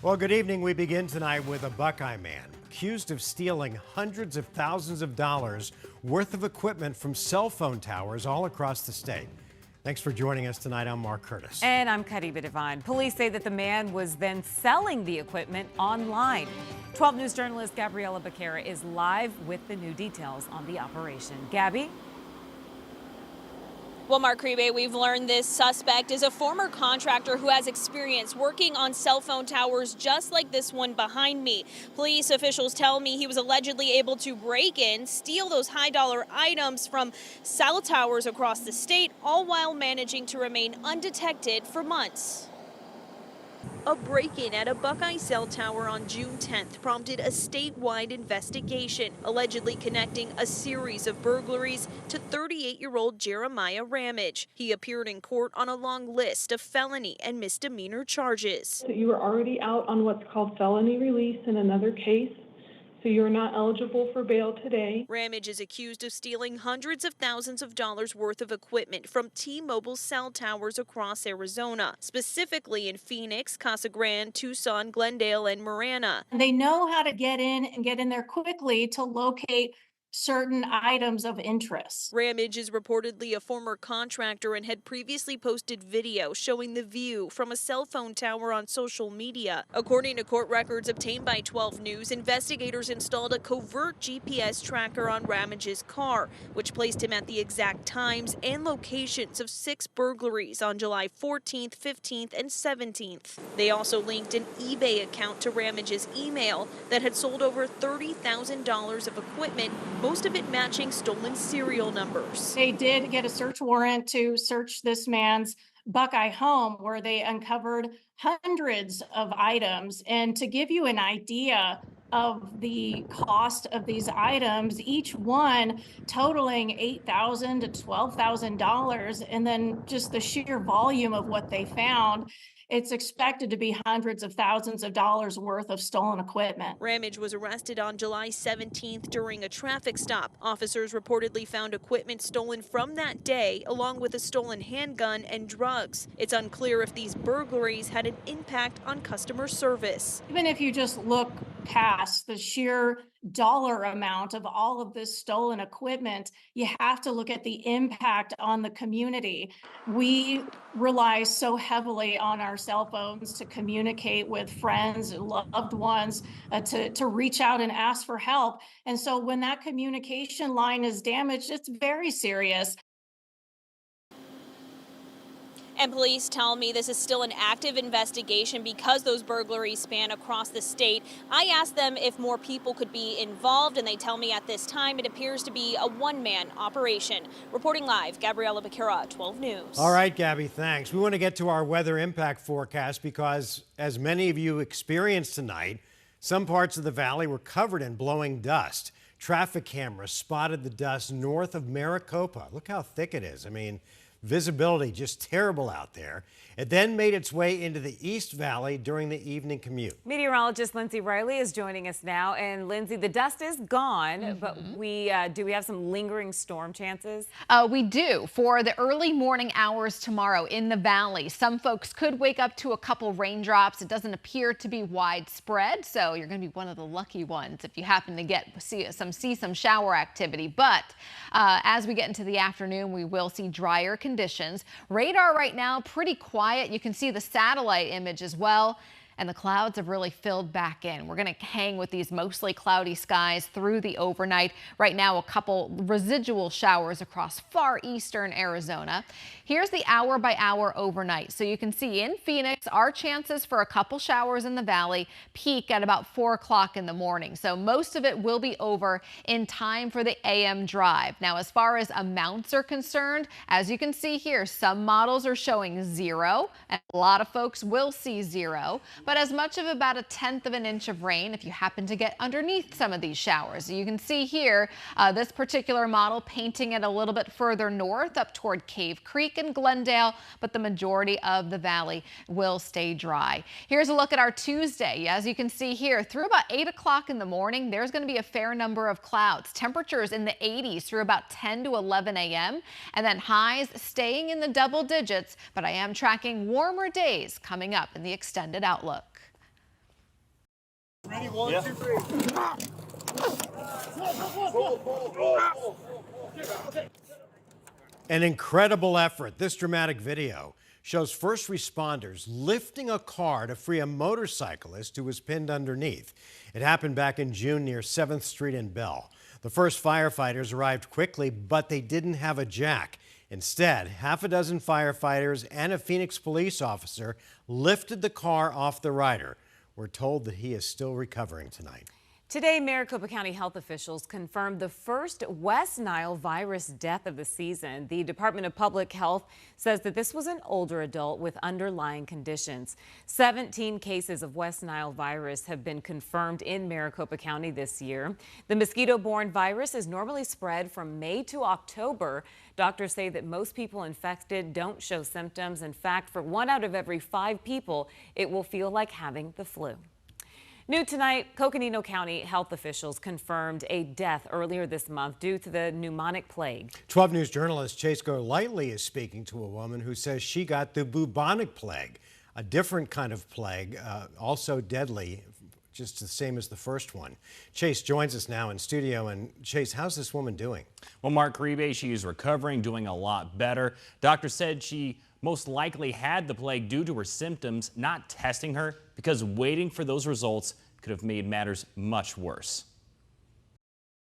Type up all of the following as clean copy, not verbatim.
Well, good evening. We begin tonight with a Buckeye man accused of stealing hundreds of thousands of dollars worth of equipment from cell phone towers all across the state. Thanks for joining us tonight. I'm Mark Curtis. And I'm Kadiba Devine. Police say that the man was then selling the equipment online. 12 News journalist Gabriela Becerra is live with the new details on the operation. Gabby? Well, Mark Kribe, we've learned this suspect is a former contractor who has experience working on cell phone towers just like this one behind me. Police officials tell me he was allegedly able to break in, steal those high-dollar items from cell towers across the state, all while managing to remain undetected for months. A break-in at a Buckeye cell tower on June 10th prompted a statewide investigation, allegedly connecting a series of burglaries to 38-year-old Jeremiah Ramage. He appeared in court on a long list of felony and misdemeanor charges. So you were already out on what's called felony release in another case, so you're not eligible for bail today. Ramage is accused of stealing hundreds of thousands of dollars worth of equipment from T-Mobile cell towers across Arizona, specifically in Phoenix, Casa Grande, Tucson, Glendale, and Marana. They know how to get in and get in there quickly to locate certain items of interest. Ramage is reportedly a former contractor and had previously posted video showing the view from a cell phone tower on social media. According to court records obtained by 12 News, investigators installed a covert GPS tracker on Ramage's car, which placed him at the exact times and locations of 6 burglaries on July 14th, 15th, and 17th. They also linked an eBay account to Ramage's email that had sold over $30,000 of equipment, most of it matching stolen serial numbers. They did get a search warrant to search this man's Buckeye home, where they uncovered hundreds of items. And to give you an idea of the cost of these items, each one totaling $8,000 to $12,000, and then just the sheer volume of what they found, it's expected to be hundreds of thousands of dollars worth of stolen equipment. Ramage was arrested on July 17th during a traffic stop. Officers reportedly found equipment stolen from that day, along with a stolen handgun and drugs. It's unclear if these burglaries had an impact on customer service. Even if you just look past the sheer dollar amount of all of this stolen equipment, you have to look at the impact on the community. We rely so heavily on our cell phones to communicate with friends and loved ones, to reach out and ask for help. And so when that communication line is damaged, it's very serious. And police tell me this is still an active investigation because those burglaries span across the state. I asked them if more people could be involved, and they tell me at this time it appears to be a one-man operation. Reporting live, Gabriela Becerra, 12 News. All right, Gabby, thanks. We want to get to our weather impact forecast because, as many of you experienced tonight, some parts of the valley were covered in blowing dust. Traffic cameras spotted the dust north of Maricopa. Look how thick it is. I mean, visibility just terrible out there. It then made its way into the East Valley during the evening commute. Meteorologist Lindsay Riley is joining us now. And Lindsay, the dust is gone, but do we have some lingering storm chances? We do for the early morning hours tomorrow in the valley. Some folks could wake up to a couple raindrops. It doesn't appear to be widespread, so you're going to be one of the lucky ones if you happen to see some shower activity. But as we get into the afternoon, we will see drier conditions. Radar right now pretty quiet. You can see the satellite image as well. And the clouds have really filled back in. We're going to hang with these mostly cloudy skies through the overnight. Right now, a couple residual showers across far eastern Arizona. Here's the hour-by-hour overnight. So you can see in Phoenix, our chances for a couple showers in the valley peak at about 4 o'clock in the morning. So most of it will be over in time for the AM drive. Now, as far as amounts are concerned, as you can see here, some models are showing 0, and a lot of folks will see 0. But as much of about 1/10 of an inch of rain if you happen to get underneath some of these showers. You can see here this particular model painting it a little bit further north up toward Cave Creek and Glendale, but the majority of the valley will stay dry. Here's a look at our Tuesday. As you can see here, through about 8 o'clock in the morning, there's going to be a fair number of clouds. Temperatures in the 80s through about 10 to 11 a.m. and then highs staying in the double digits, but I am tracking warmer days coming up in the extended outlook. Ready, one, yeah. 2, 3. An incredible effort. This dramatic video shows first responders lifting a car to free a motorcyclist who was pinned underneath. It happened back in June near 7th Street in Bell. The first firefighters arrived quickly, but they didn't have a jack. Instead, half a dozen firefighters and a Phoenix police officer lifted the car off the rider. We're told that he is still recovering tonight. Today, Maricopa County health officials confirmed the first West Nile virus death of the season. The Department of Public Health says that this was an older adult with underlying conditions. 17 cases of West Nile virus have been confirmed in Maricopa County this year. The mosquito-borne virus is normally spread from May to October. Doctors say that most people infected don't show symptoms. In fact, for 1 out of every 5 people, it will feel like having the flu. New tonight, Coconino County health officials confirmed a death earlier this month due to the pneumonic plague. 12 News journalist Chase Golightly is speaking to a woman who says she got the bubonic plague, a different kind of plague, also deadly, just the same as the first one. Chase joins us now in studio. And Chase, how's this woman doing? Well, Mark Rebe, she is recovering, doing a lot better. Doctor said she most likely had the plague due to her symptoms, not testing her because waiting for those results could have made matters much worse.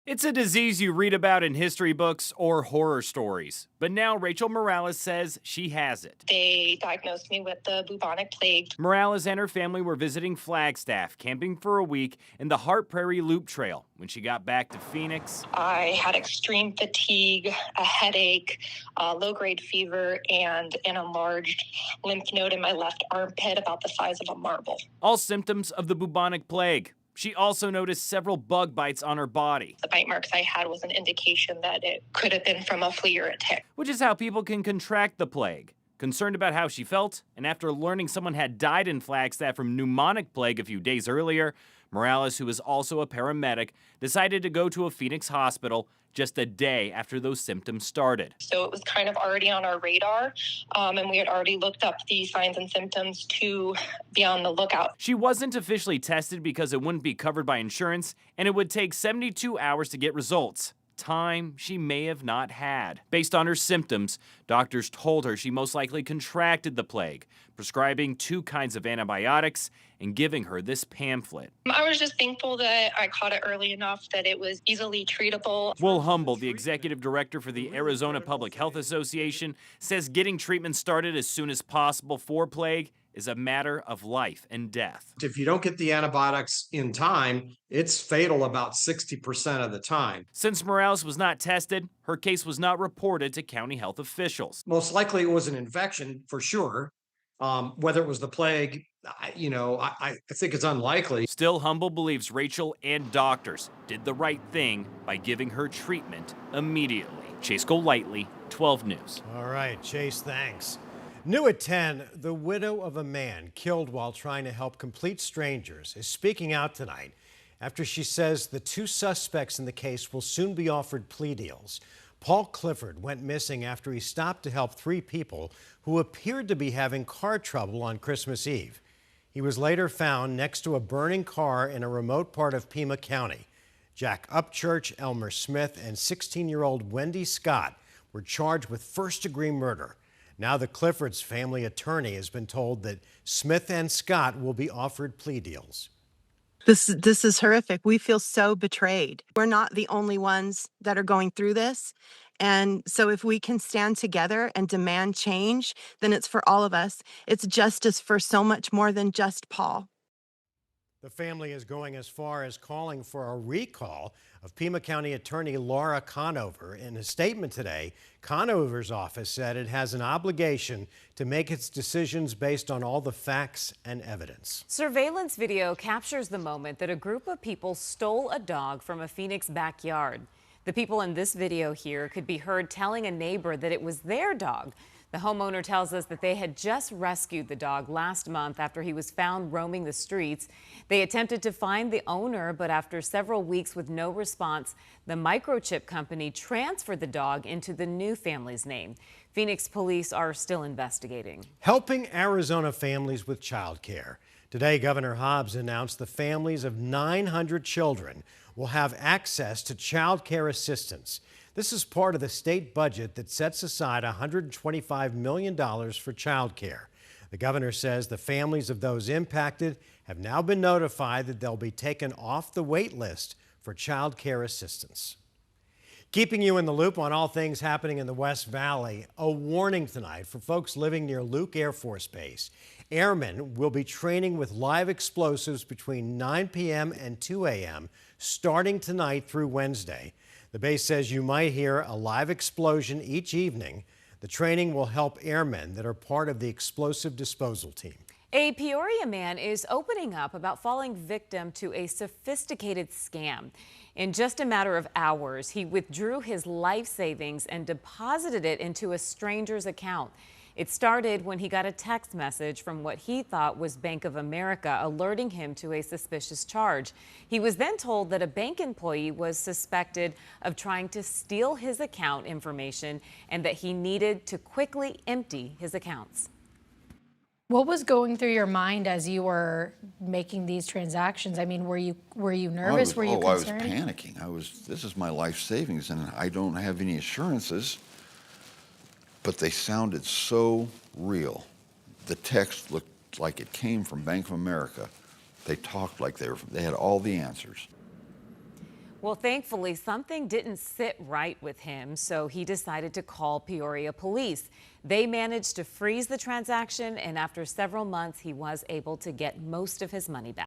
It's a disease you read about in history books or horror stories. But now Rachel Morales says she has it. They diagnosed me with the bubonic plague. Morales and her family were visiting Flagstaff, camping for a week in the Hart Prairie Loop Trail. When she got back to Phoenix, I had extreme fatigue, a headache, low-grade fever, and an enlarged lymph node in my left armpit about the size of a marble. All symptoms of the bubonic plague. She also noticed several bug bites on her body. The bite marks I had was an indication that it could have been from a flea or a tick. Which is how people can contract the plague. Concerned about how she felt, and after learning someone had died in Flagstaff from pneumonic plague a few days earlier, Morales, who is also a paramedic, decided to go to a Phoenix hospital just a day after those symptoms started. So it was kind of already on our radar, and we had already looked up the signs and symptoms to be on the lookout. She wasn't officially tested because it wouldn't be covered by insurance, and it would take 72 hours to get results. Time she may have not had. Based on her symptoms, doctors told her she most likely contracted the plague, prescribing 2 kinds of antibiotics and giving her this pamphlet. I was just thankful that I caught it early enough that it was easily treatable. Will Humble, the executive director for the Arizona Public Health Association, says getting treatment started as soon as possible for plague is a matter of life and death. If you don't get the antibiotics in time, it's fatal about 60% of the time. Since Morales was not tested, her case was not reported to county health officials. Most likely it was an infection for sure. Whether it was the plague, I think it's unlikely. Still, Humble believes Rachel and doctors did the right thing by giving her treatment immediately. Chase Golightly, 12 News. All right, Chase, thanks. New at 10, the widow of a man killed while trying to help complete strangers is speaking out tonight after she says the 2 suspects in the case will soon be offered plea deals. Paul Clifford went missing after he stopped to help 3 people who appeared to be having car trouble on Christmas Eve. He was later found next to a burning car in a remote part of Pima County. Jack Upchurch, Elmer Smith, and 16-year-old Wendy Scott were charged with first-degree murder. Now the Clifford's family attorney has been told that Smith and Scott will be offered plea deals. This is horrific. We feel so betrayed. We're not the only ones that are going through this. And so if we can stand together and demand change, then it's for all of us. It's justice for so much more than just Paul. The family is going as far as calling for a recall of Pima County Attorney Laura Conover. In a statement today, Conover's office said it has an obligation to make its decisions based on all the facts and evidence. Surveillance video captures the moment that a group of people stole a dog from a Phoenix backyard. The people in this video here could be heard telling a neighbor that it was their dog. The homeowner tells us that they had just rescued the dog last month after he was found roaming the streets. They attempted to find the owner, but after several weeks with no response, the microchip company transferred the dog into the new family's name. Phoenix police are still investigating. Helping Arizona families with childcare. Today, Governor Hobbs announced the families of 900 children will have access to child care assistance. This is part of the state budget that sets aside $125 million for child care. The governor says the families of those impacted have now been notified that they'll be taken off the wait list for child care assistance. Keeping you in the loop on all things happening in the West Valley, a warning tonight for folks living near Luke Air Force Base. Airmen will be training with live explosives between 9 p.m. and 2 a.m. starting tonight through Wednesday. The base says you might hear a live explosion each evening. The training will help airmen that are part of the explosive disposal team. A Peoria man is opening up about falling victim to a sophisticated scam. In just a matter of hours, he withdrew his life savings and deposited it into a stranger's account. It started when he got a text message from what he thought was Bank of America alerting him to a suspicious charge. He was then told that a bank employee was suspected of trying to steal his account information and that he needed to quickly empty his accounts. What was going through your mind as you were making these transactions? I mean, were you nervous? Were you concerned? I was panicking. This is my life savings, and I don't have any assurances, but they sounded so real. The text looked like it came from Bank of America. They talked like they had all the answers. Well, thankfully, something didn't sit right with him, so he decided to call Peoria police. They managed to freeze the transaction, and after several months, he was able to get most of his money back.